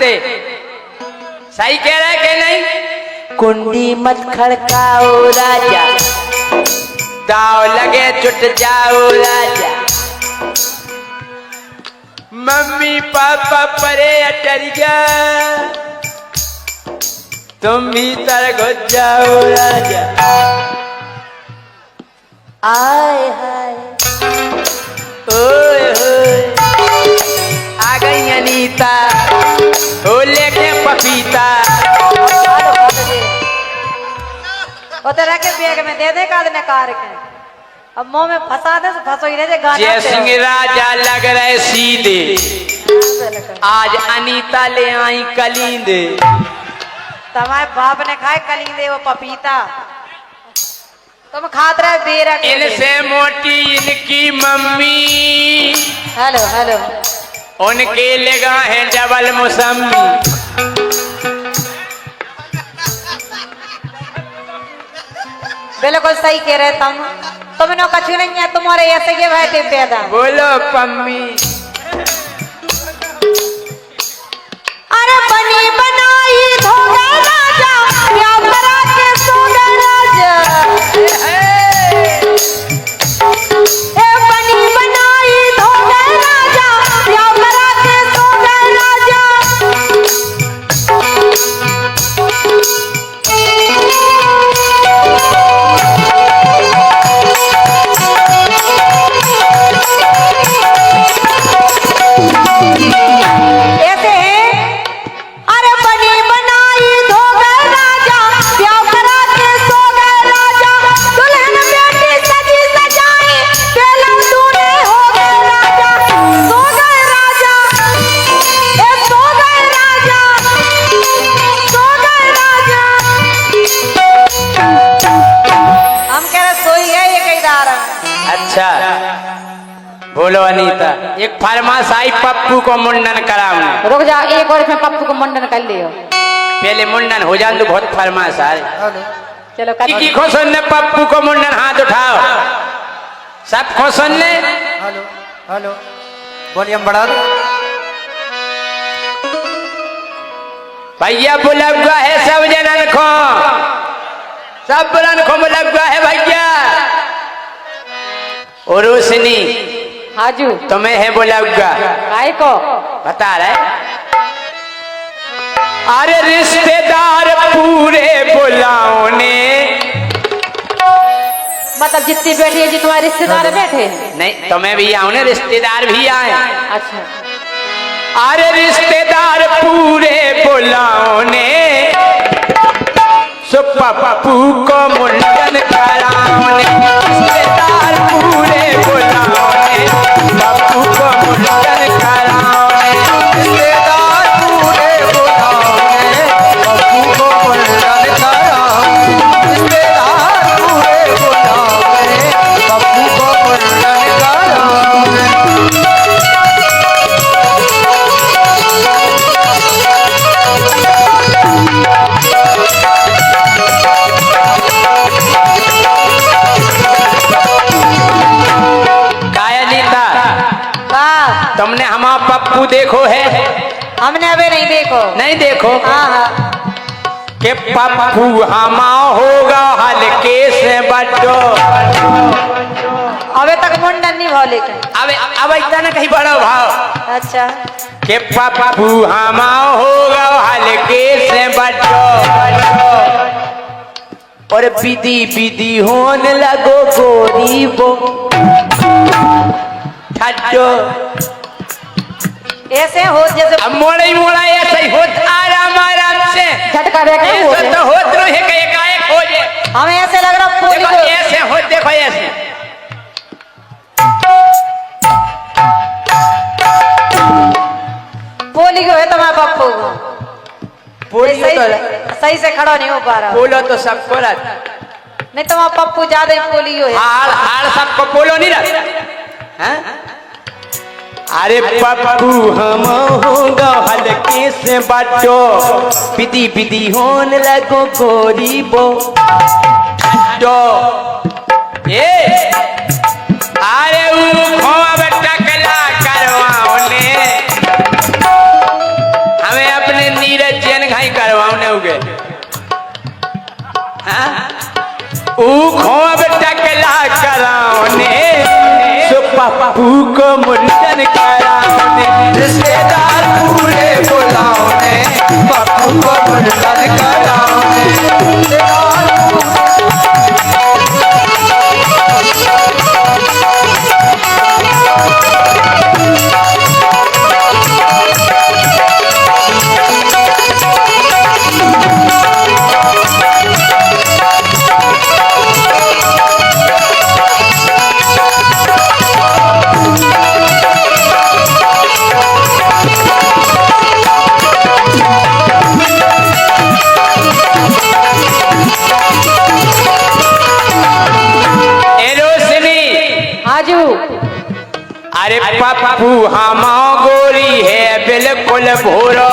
दे। सही कह रहा है कि नहीं? कुंडी मत खड़काओ राजा, दाव लगे जुट जाओ राजा। मम्मी पापा परे अटल गया, तुम भीतर घुस जाओ राजा। आए हाय ओए होए आ गई अनीता, ओ लेके पपीता। वो तो रखे बैग में दे दे काद ने कार के, अब मुंह में फंसा दे फंसो ही रहे गाना। जय सिंह राजा लग रहे सीधे, आज अनीता ले आई कलींदे। तुम्हारे बाप ने खाए कलींदे वो पपीता, तुम खात रहे बेरा के। इनसे मोटी इनकी मम्मी, हेलो हेलो उनके लगा है डबल मौसमी। बिल्कुल सही कह रहे तुमने कछु नहीं है, तुम्हारे ऐसे के भाई थे पैदा। बोलो पम्मी। अरे बनी बनाई धोगा राजा, क्या करा के सोगा राजा। ए बनी बनाई धोगा राजा, क्या करा के सोगा राजा। अच्छा बोलो अनीता, एक फरमाश आई पप्पू को मुंडन कराऊंगा। रुक जा, एक और इसमें पप्पू को मुंडन कर लियो। पहले मुंडन हो जाए तो बहुत फरमाश आ रही। चलो की खुशन ने पप्पू को मुंडन, हाथ उठाओ सब खुशन ने। हेलो हेलो वॉल्यूम बढ़ा दो भैया। बुला हुआ है सब जनन को, सब बुलन को बुला हुआ है भैया। और रोशनी हाजू तुम्हें है बोला हुआ काय को बता रहे। अरे रिश्तेदार पूरे बुलाओ ने, मतलब जितनी बैठी है जी तुम्हारे रिश्तेदार बैठे। नहीं तुम्हें भी आओ ने, रिश्तेदार भी आए। अच्छा अरे रिश्तेदार पूरे बुलाओ ने, सो पप्पू को मुंडन कराओ ने। रिश्तेदार पूरे बुलाओ ने, पप्पू को मुंडन कराओ ने। रिश्तेदार पूरे बुलाओ ने, पप्पू को मुंडन कराओ। रिश्तेदार पूरे बुलाओ ने, पप्पू को मुंडन कराओ। तुमने हमारा पप्पू देखो है? हमने अभी नहीं देखो। नहीं देखो? हाँ हाँ के पप्पू हमा होगा हल्के से बड़ो। अबे तक मुंडन नहीं भाव लेकिन अब इतना ना कहीं बड़ो भाव। अच्छा के पप्पू हमा होगा हल्के से बड़ो। और विधि विधि होने लगो गोरी बो ठड्डो। ऐसे हो जैसे अब मोड़ा ही मोड़ा ऐसे ही होत आराम आराम से झटका देखे हो तो होत रहे कि एकाएक हो जाए। हमें ऐसे लग रहा पोली देखो को ऐसे हो, देखो ऐसे। पोली को है तुम्हारे पप्पू को। पोली सही, तो सही से खड़ा नहीं हो पा रहा। पोलो तो सबको रहता, नहीं तुम्हारा पप्पू ज्यादा ही पोलियो है। हाड़ हाड़ सबको पोलो नहीं रहता। हैं? अरे पप्पू हम होगा हल्के से बड़ो, विधि विधि होने लगो गोरी बो ठड्डो। ए अरे अब टकला करवाओ ने, हमें अपने ने नीरज जैन घाई करवाने उगे हाँ ऊ खोब टकला कराने सो पप्पू को मुंडन कराने रिश्तेदार पूरे बुलाने पप्पू को मुंडन कराने अरे पप्पू हमा गोरी है बिल्कुल भूरो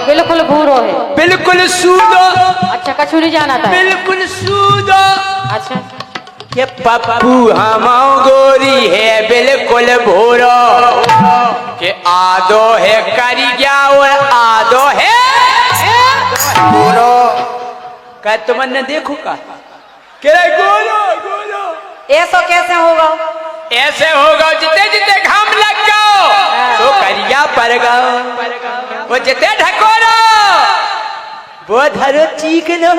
बिल्कुल भूरो है बिल्कुल सूदो अच्छा कछु नहीं जाना था बिल्कुल सूदो अच्छा के पप्पू हमा गोरी है बिल्कुल भूरो के आदो है करिया और आदो है भूरो का तुमने देखो का गोरो गोरो ऐसा कैसे होगा ऐसे होगा जिते जिते घाम लग जाओ तो करिया पर गाओ वो जिते ढकोरो वो धरो चीख लो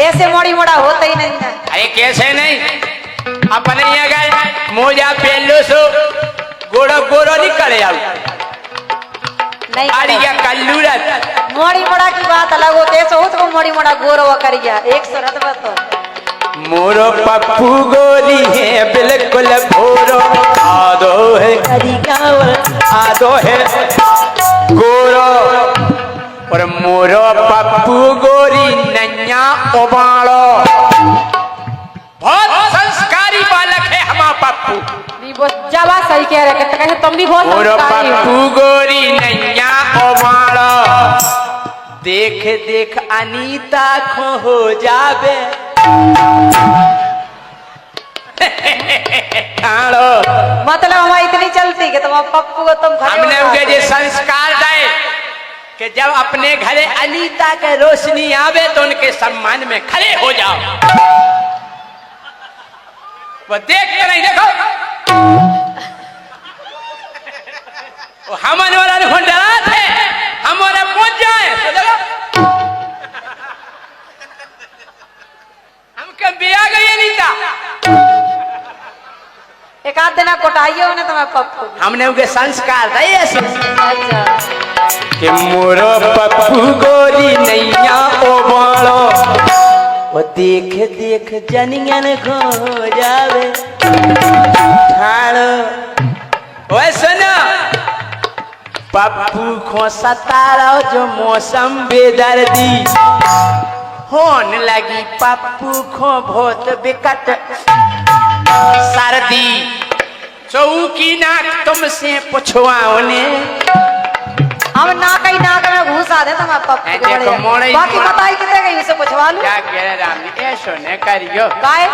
ऐसे मोड़ी मोड़ा होता ही नहीं है अरे कैसे नहीं अपने ये गए मोजा पहन लो सो गोरो गोरो नहीं करे आओ नहीं करिया कल्लूरत मोड़ी मोड़ा की बात अलग होती है ऐसा हो तो मोड़ी मोड़ा गोरो करिया एक शरत बतो मोरो पप्पू गोरी है बिल्कुल भोरो आदो है आदो है गोरो और मोरो पप्पू गोरी नैया उबालो बहुत संस्कारी बालक है हमारा पप्पू वो जवा सही कह रहे कहते तुम भी बहुत मोरो संस्कारी हो पप्पू गोरी नैया उबालो देख देख अनीता खो हो जावे मतलब हमारी इतनी चलती कि तुम पप्पू को तुम हमने उनके जो संस्कार दे कि जब अपने घरे अनीता के रोशनी आवे तो उनके सम्मान में खड़े हो जाओ वो देखते नहीं देखो वो हमारे वाला डरा थे हमारे पहुंच जाए तो देखो हमके बिया गई अनीता एक आध दिन कोटाइयो ने तुम्हें पप्पू हमने उनके संस्कार दिए ऐसे अच्छा कि मोरो पप्पू गोरी नैया उबालो वो देख देख जनियन खो जावे ठाड़ो ओए सुनो पप्पू खो सतारा जो मौसम बेदर्दी होन लगी पप्पू खो बहुत विकट सर्दी चौकी नाक तुमसे पुछवाओ ने हम नाक ही नाक में घुसा दे तुम पप्पू के देखो बड़े मोड़े बाकी बताई कितने गई उसे पूछवा लूं क्या कह रहे राम जी ऐसो न करियो काय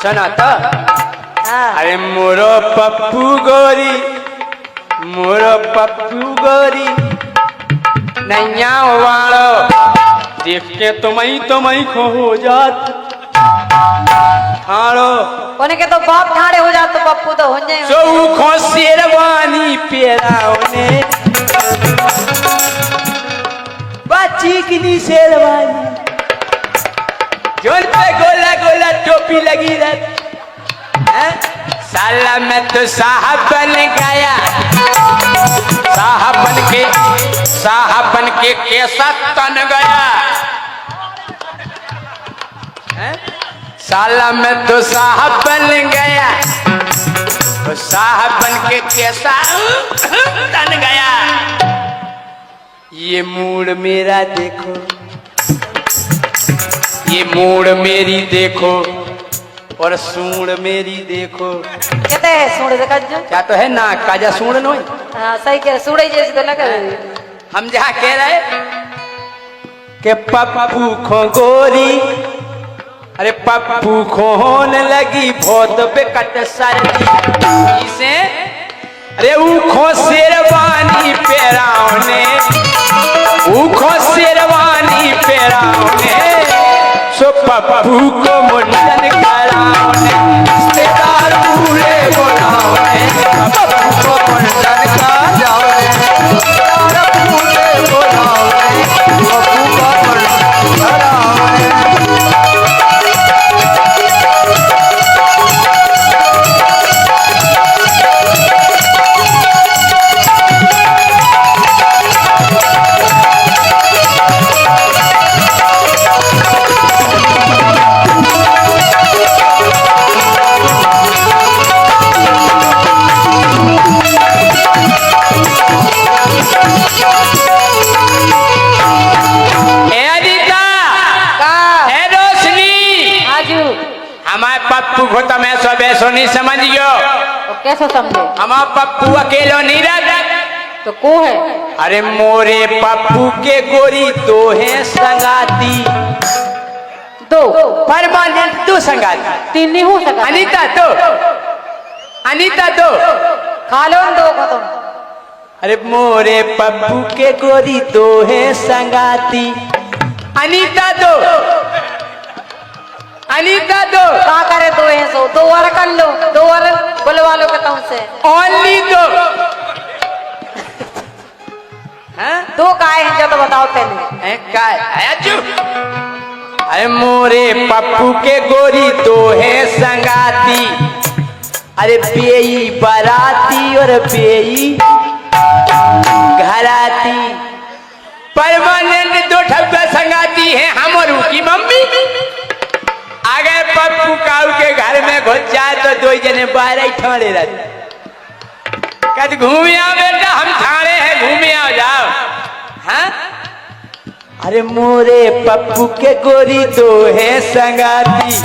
सुना तो हां अरे मोरो पप्पू गोरी नैया वालो देख के तुम्हें खो हो जात ठाड़ो उन्हें के तो बाप ठाड़े हो जाते तो पप्पू तो हो जाए चौखो शेरवानी पेराओने चिकनी शेरवानी जोन पे गोला गोला टोपी लगी रहती साला मैं तो साहब बन गया साहब बन के कैसा तन गया साला मैं तो साहब बन गया तो साहब बन के कैसा तन गया ये मूड मेरा देखो ये मूड मेरी देखो और सूंड मेरी देखो कहते हैं सूंड देखा जो क्या तो है ना काजा सूंड नो हाँ सही कह सूंड जैसे तो लगा हम जहाँ कह रहे कि पप्पू खो गोरी अरे पप्पू खो होने लगी बहुत बेकट सर्दी इसे अरे वो खो शेरवानी पेरा पप्पू को मुंडन कराओने रिश्तेदार पूरे बुलाओने पप्पू को मुंडन कराओने रिश्तेदार पूरे बुलाओने पप्पू को मुंडन कराओने। हमारे पप्पू को तो मैं सब ऐसा नहीं समझ गयो। तो कैसे समझे? हमारा पप्पू अकेलो नहीं रहता तो को है? अरे मोरे पप्पू के गोरी दो हैं संगाती, दो परमानेंट दो संगाती। तीन नहीं हो सका। अनीता दो, अनीता दो, खा लो उन दो को तुम। अरे मोरे पप्पू के गोरी दो हैं संगाती, अनीता दो, अनीता दो। कहा करे दो है सो दो और कर लो, दो और बुलवा लो के तुमसे। ओनली दो। दो काय हैं जो तो बताओ पहले। काय अरे मोरे पप्पू के गोरी दो है संगाती, अरे बेई बाराती और बेई घराती, परमानेंट दो ठप्पा संगाती है हमरू की मम्मी। अगर पप्पू काऊ के घर में घुस जाए तो दो जने बाहर ही ठहरे रहते, कद घूमे आओ बेटा हम ठाणे हैं, घूमे आओ जाओ। हाँ अरे मोरे पप्पू के गोरी दो है संगाती,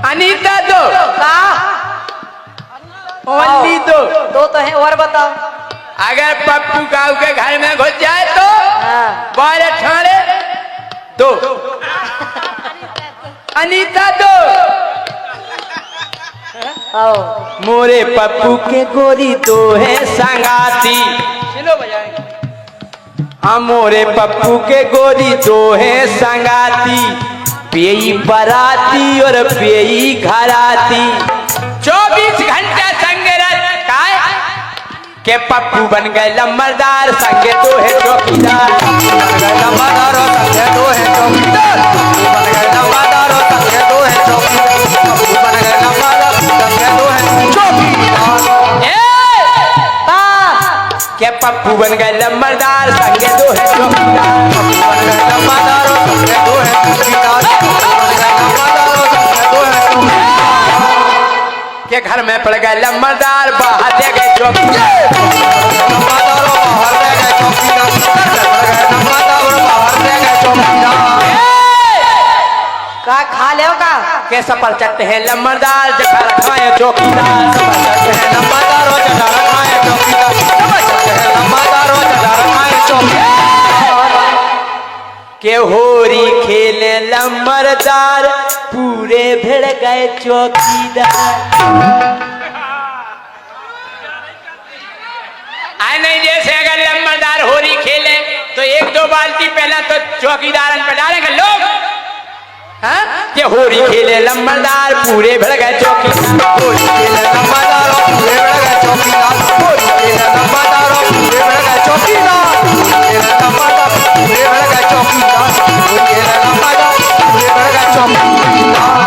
अनीता दो, ओनली दो। दो तो है और बताओ। अगर पप्पू काऊ के घर में घुस जाए तो बाहर ठाणे दो, अनीता दो। मोरे पप्पू के गोरी दो है संगाती, चलो बजाएंगे। हाँ मोरे पप्पू के गोरी दो है संगाती, पेई बराती और पेई घराती, 24 घंटा संग रहता के पप्पू बन गए लम्बरदार, संगे दो है चौकीदार, बन गए लम्बरदार और संगे दो है चौकीदार, बन गए लम्बरदार और संगे दो है चौकीदार, पप्पू बन गए लम्बरदार संगे दो है चौकीदार। के पप्पू बन गए लम्बरदार, संगे दो है चौकीदार, पप्पू बन गए लम्बरदार और संगे दो है चौकीदार, बन गए लम्बरदार और संगे दो है चौकीदार। के घर में पड़ गए लम्बरदार, बाहर दे गए चौकीदार, लम्बरदार और बाहर दे गए चौकीदार, लम्बरदार और बाहर दे गए चौकीदार। का खा ले का के सफर चलते हैं लम्बरदार, जटा रखाए चौकीदार, सफर चलते हैं लम्बरदार और जटा रखाए चौकीदार, सफर चलते हैं लम्बरदार और जटा रखाए चौकीदार। के होरी खेले लम्बरदार, पूरे भिड़ गए चौकीदार। आए नहीं जैसे अगर लम्बरदार होरी खेले तो एक दो बाल्टी पहला तो चौकीदार पे डालेंगे लोग। हाँ? ये होरी खेले लम्बरदार, पूरे भिड़ गए चौकीदार, होरी खेले लम्बरदार और पूरे भिड़ गए चौकीदार, होरी खेले लम्बरदार और पूरे भिड़ गए चौकीदार, होरी खेले लम्बरदार पूरे भिड़ गए चौकीदार, होरी खेले लम्बरदार पूरे भिड़ गए चौकीदार।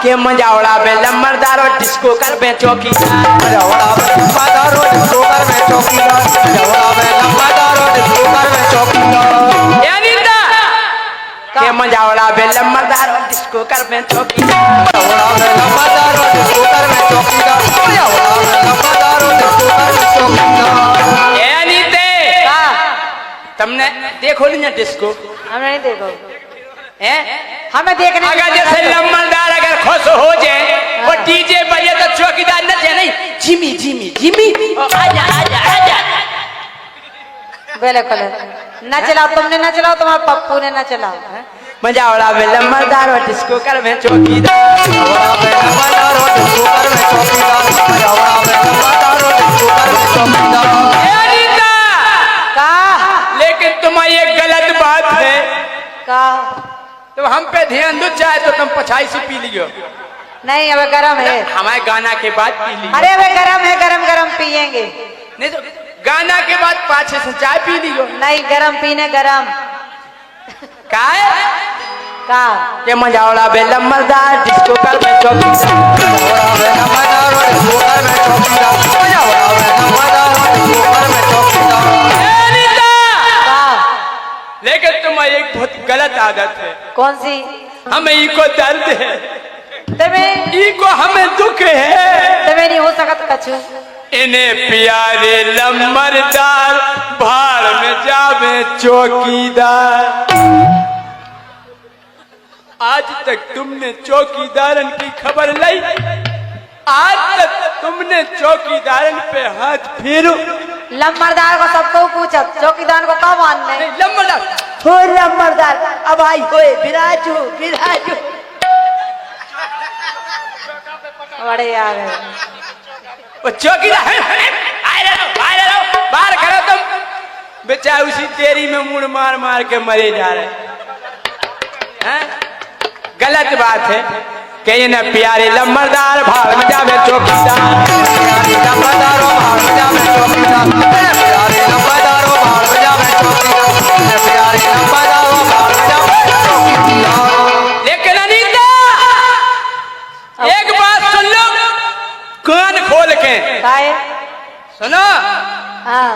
के मजावड़ा में लम्बरदार और डिस्को कर में चौकीदार, मजावड़ा में लम्बरदार और डिस्को कर में चौकीदार, मजावड़ा में लम्बरदार और डिस्को कर में चौकीदार। के मजावड़ा में लम्बरदार और डिस्को कर में चौकीदार, मजावड़ा में लम्बरदार और डिस्को कर में चौकीदार, मजावड़ा में लम्बरदार और डिस्को कर में चौकीदार। ए अनीते तुमने देखो नहीं डिस्को? हमने नहीं देखो। हमें देखने अगर जैसे लम्बरदार अगर खुश हो जाए और डीजे बजे तो चौकीदार नचे नहीं, जिमी जिमी जिमी आजा आजा आजा। बिल्कुल न चलाओ, तुमने न चलाओ, तुम्हारे पप्पू ने न चलाओ। मजावड़ा में लम्बरदार और डिस्को कर में चौकीदार, मजावड़ा में लम्बरदार और डिस्को कर में चौकीदार, मजावड़ा में लम्बरदार और डिस्को कर में चौकीदार। लेकिन तुम्हारी एक गलत बात है। का तो हम पे ध्यान दो, चाहे तो तुम पछाई से पी लियो। नहीं अबे गरम है। हमारे गाना के बाद पी लियो। अरे अबे गरम है, गरम गरम पियेंगे। नहीं तो गाना के बाद पाछे से चाय पी लियो। नहीं गरम पीने गरम। का है? का ये मजावड़ा बे लम्बरदार डिस्को कर में चौकीदार। लेकिन तुम्हारी एक बहुत गलत आदत है। कौन सी? हमें इको दर्द है, तुम्हें इको हमें दुख है। तुम्हें नहीं हो सकत कछु। इन्हें प्यारे लम्बरदार भाड़ में जावे चौकीदार। आज तक तुमने चौकीदारन की खबर लाई? आज तक तुमने चौकीदारन पे हाथ फेरो? लम्बरदार को सबको पूछत, चौकीदार को कब मानने? नहीं, लम्बरदार हो लंबरदार, अब आई होए बिराजू बिराजू। बड़े आ गए वो चौकीदार आए रहो, बाहर करो तुम। बेचारा उसी तेरी में मुड़ मार मार के मरे जा रहे हैं। गलत बात है कि ये न प्यारे लम्बरदार भाड़ में जावे चौकीदार। लेकिन अनीता एक बात सुन लो कान खोल के। काहे? सुनो हाँ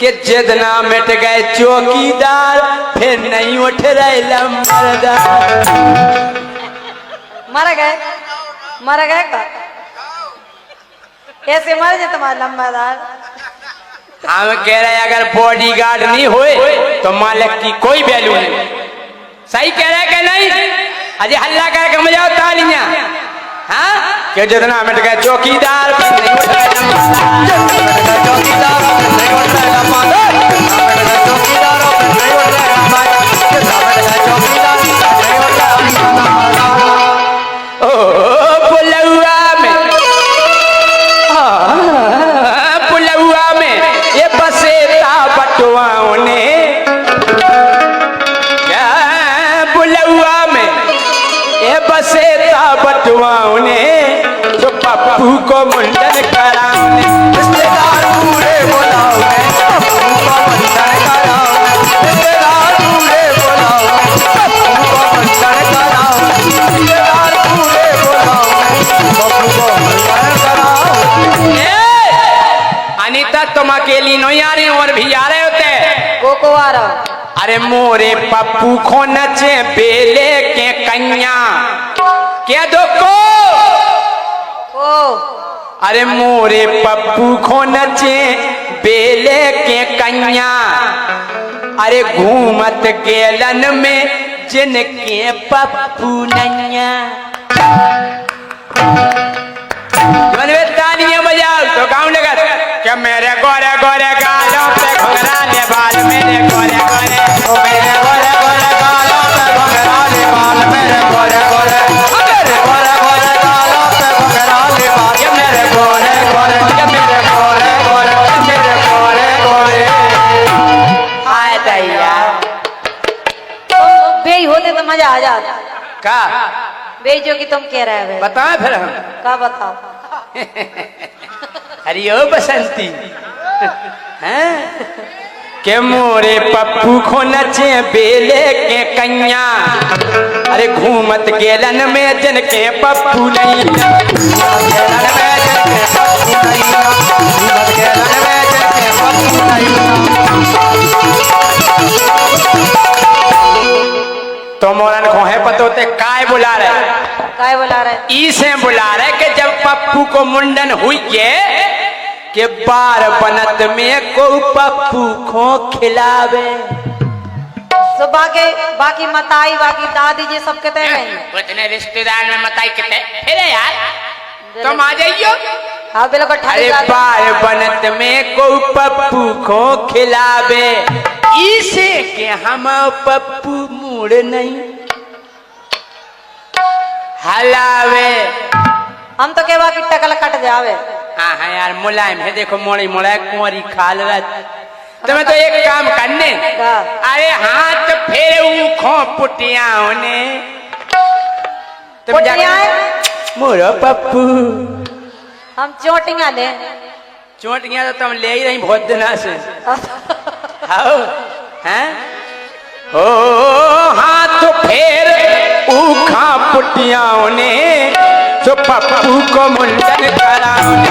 कि जिद ना मिट गए चौकीदार, फिर नहीं उठ रहे लम्बरदार। मर गए? मर गए का? कैसे मर जाए तुम्हारा लम्बादार? हम कह रहे अगर बॉडीगार्ड नहीं हुए तो मालिक की कोई वैल्यू नहीं। सही कह रहे कि नहीं? अजय हल्ला करके मजाओ तालियां। हाँ कि जितना मिट गए चौकीदार, फिर नहीं उठ रहे पुलवा में ये बसेता बटुआओं ने, पुलवा में ये बसेता बटुआओं ने, जो पप्पू को मुंडन कराने रिश्तेदार पूरे बुलाओ, पप्पू को मुंडन कराओ, रिश्तेदार पूरे बुलाओ, पप्पू को मुंडन कराओ, रिश्तेदार पूरे बुलाओ, पप्पू को मुंडन कराओ। अनीता तुम अकेली नहीं आ रही और भी आ रहे होते? को आ रहा? अरे मोरे पप्पू को नचे बेले के कन्या क्या दो को? अरे मोरे पप्पू को नचे बेले के कन्या, अरे घूमत गेलन में जिनके पप्पू नैया। तालियां बजाओ तो गाँव लगा क्या मेरे गोरे गोरे गालों पे घुंघराले बाल, मेरे गोरे गोरे, मेरे गोरे गोरे गालों पे घुंघराले बाल, मेरे गोरे गोरे, मेरे गोरे गोरे गालों पे घुंघराले बाल, ये मेरे गोरे गोरे, ये मेरे गोरे गोरे, मेरे गोरे गोरे। हाय दैया बे होते तो मजा आ जाता। का बे जो कि तुम कह रहे हो बताए फिर हम का बताओ? अरे ओ बसंती हैं के मोरे पप्पू को नचे बेले के कन्या, अरे घूमत गेलन में जिनके पप्पू नहीं, गेलन में जिनके पप्पू नहीं, घूमत गेलन में जिनके पप्पू नहीं। तो मोरन को है पतोते काय बुला रहे? काय बुला रहे? इसे बुला रहे कि जब पप्पू को मुंडन हुई के बार बनत में को पप्पू को खिलावे। तो बाकी मताई बाकी दादी जी सब कहते हैं उतने रिश्तेदार में मताई कहते फिर यार तुम आ जाइयो। हाँ बिल्कुल। अरे बार बनत में को पप्पू को खिलावे, इसे के हम पप्पू मुड़ नहीं हलावे। हम तो के बाकी टकल कट जावे। हाँ हाँ यार मुलायम है, देखो मोड़ी मोड़ा कुंवरी खाल तुम्हें तो एक काम करने का? अरे हाथ फेर खो पुटियाओं ने तुम पुटिया मोरो पप्पू हम चोटियां ले चोटियां तो तुम ले ही रही बहुत दिना से आओ हैं ओ हाथ फेर उखा पुटियाओं ने तो पप्पू को मुंडन कराओ ने